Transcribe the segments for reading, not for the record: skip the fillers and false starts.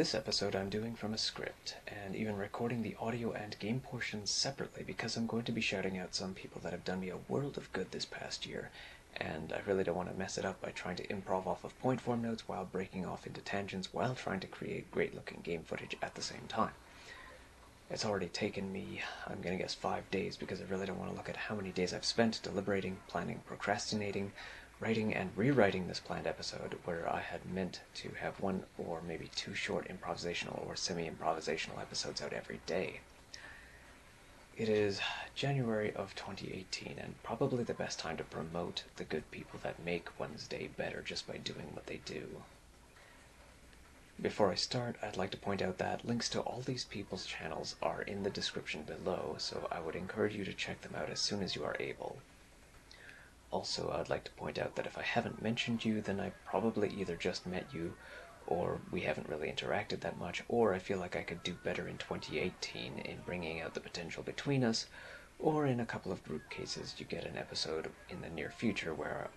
This episode I'm doing from a script, and even recording the audio and game portions separately because I'm going to be shouting out some people that have done me a world of good this past year, and I really don't want to mess it up by trying to improv off of point form notes while breaking off into tangents while trying to create great looking game footage at the same time. It's already taken me, I'm gonna guess 5 days, because I really don't want to look at how many days I've spent deliberating, planning, procrastinating, writing and rewriting this planned episode, where I had meant to have one or maybe two short improvisational or semi-improvisational episodes out every day. It is January of 2018, and probably the best time to promote the good people that make Wednesday better just by doing what they do. Before I start, I'd like to point out that links to all these people's channels are in the description below, so I would encourage you to check them out as soon as you are able. Also, I'd like to point out that if I haven't mentioned you, then I probably either just met you, or we haven't really interacted that much, or I feel like I could do better in 2018 in bringing out the potential between us, or in a couple of group cases you get an episode in the near future where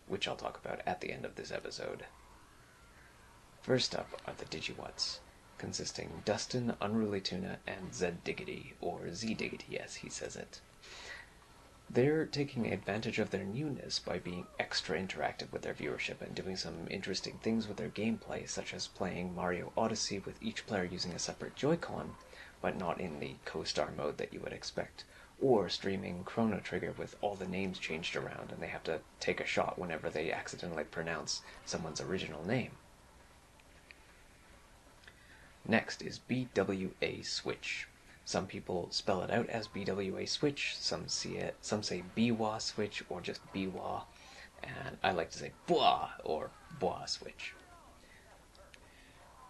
which I'll talk about at the end of this episode. First up are the Digiwhat's, consisting Dustin, Unruly Tuna, and Zed Diggity, or Z Diggity as he says it. They're taking advantage of their newness by being extra interactive with their viewership and doing some interesting things with their gameplay, such as playing Mario Odyssey with each player using a separate Joy-Con, but not in the co-star mode that you would expect, or streaming Chrono Trigger with all the names changed around and they have to take a shot whenever they accidentally pronounce someone's original name. Next is BWA Switch. Some people spell it out as BWA Switch, some say BWA Switch, or just BWA, and I like to say BWA or BWA Switch.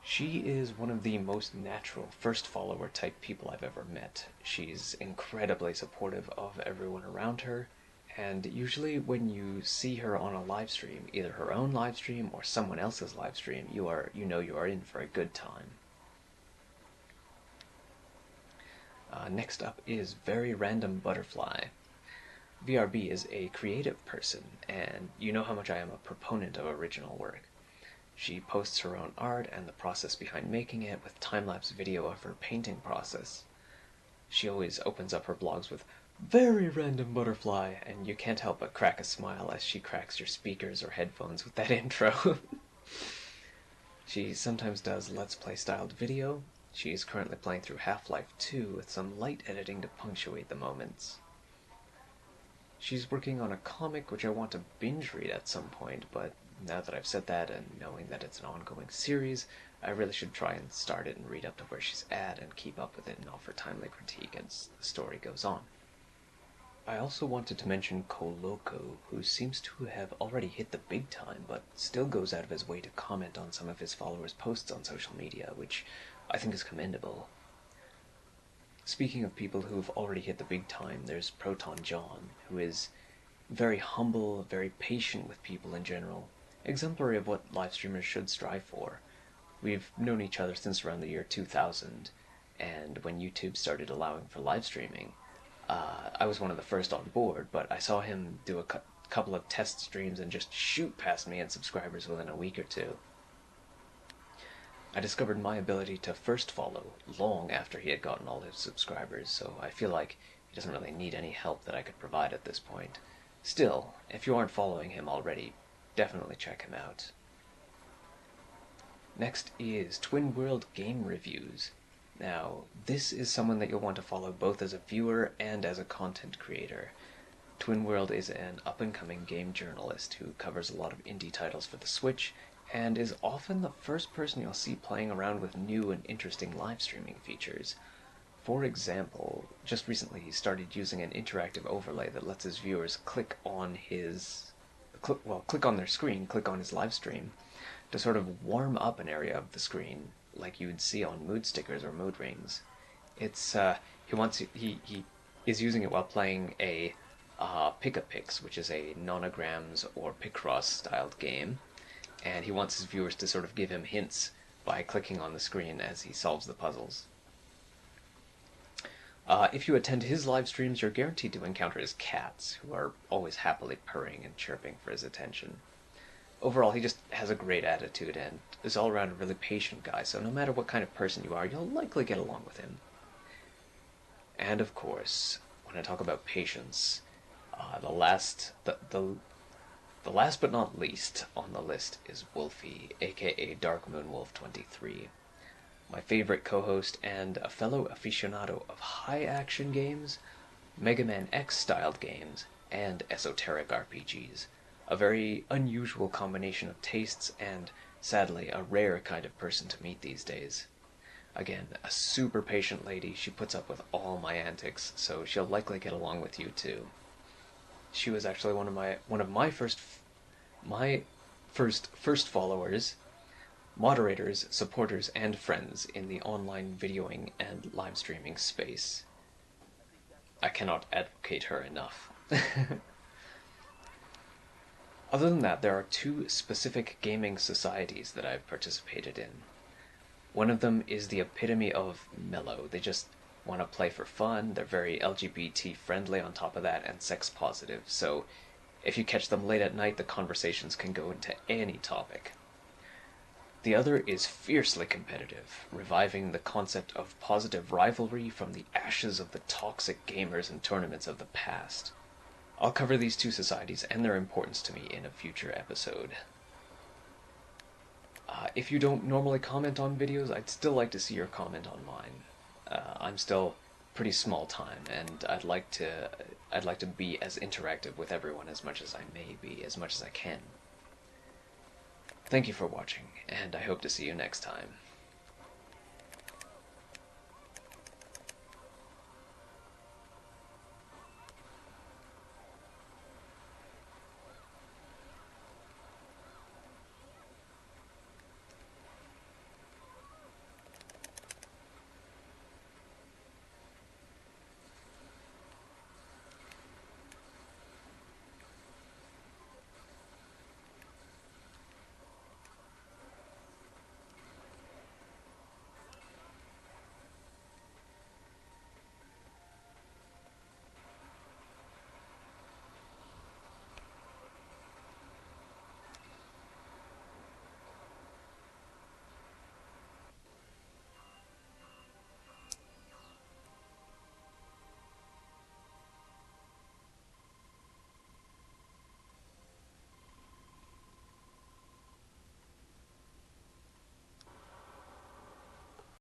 She is one of the most natural first follower type people I've ever met. She's incredibly supportive of everyone around her, and usually when you see her on a live stream, either her own live stream or someone else's live stream, you know you are in for a good time. Next up is Very Random Butterfly. VRB is a creative person, and you know how much I am a proponent of original work. She posts her own art and the process behind making it with time-lapse video of her painting process. She always opens up her blogs with Very Random Butterfly, and you can't help but crack a smile as she cracks your speakers or headphones with that intro. She sometimes does Let's Play styled video. She is currently playing through Half-Life 2 with some light editing to punctuate the moments. She's working on a comic which I want to binge read at some point, but now that I've said that and knowing that it's an ongoing series, I really should try and start it and read up to where she's at and keep up with it and offer timely critique as the story goes on. I also wanted to mention Coloco, who seems to have already hit the big time, but still goes out of his way to comment on some of his followers' posts on social media, which I think is commendable. Speaking of people who've already hit the big time, there's Proton John, who is very humble, very patient with people in general, exemplary of what live streamers should strive for. We've known each other since around the year 2000, and when YouTube started allowing for live streaming, I was one of the first on board, but I saw him do a couple of test streams and just shoot past me in subscribers within a week or two. I discovered my ability to first follow long after he had gotten all his subscribers, so I feel like he doesn't really need any help that I could provide at this point. Still, if you aren't following him already, definitely check him out. Next is Twin World Game Reviews. Now, this is someone that you'll want to follow both as a viewer and as a content creator. Twin World is an up-and-coming game journalist who covers a lot of indie titles for the Switch, and is often the first person you'll see playing around with new and interesting live streaming features. For example, just recently he started using an interactive overlay that lets his viewers click on their screen, click on his live stream, to sort of warm up an area of the screen like you would see on mood stickers or mood rings. It's he is using it while playing a Pick-a-Pix, which is a nonograms or Picross styled game, and he wants his viewers to sort of give him hints by clicking on the screen as he solves the puzzles. If you attend his live streams, you're guaranteed to encounter his cats, who are always happily purring and chirping for his attention. overall, he just has a great attitude and is all around a really patient guy, so no matter what kind of person you are, you'll likely get along with him. And of course, when I talk about patience, the last but not least on the list is Wolfie, aka Dark Moon Wolf 23. My favorite co-host and a fellow aficionado of high-action games, Mega Man X-styled games, and esoteric RPGs. A very unusual combination of tastes and, sadly, a rare kind of person to meet these days. Again, a super patient lady. She puts up with all my antics, so she'll likely get along with you too. She was actually one of my first followers, moderators, supporters, and friends in the online videoing and live streaming space. I cannot advocate her enough. Other than that, there are two specific gaming societies that I've participated in. One of them is the epitome of mellow. They just want to play for fun. They're very LGBT friendly on top of that, and sex positive. So if you catch them late at night, the conversations can go into any topic. The other is fiercely competitive, reviving the concept of positive rivalry from the ashes of the toxic gamers and tournaments of the past. I'll cover these two societies and their importance to me in a future episode. If you don't normally comment on videos, I'd still like to see your comment on mine. I'm still pretty small time, and I'd like to be as interactive with everyone as much as I may be, as much as I can. Thank you for watching, and I hope to see you next time.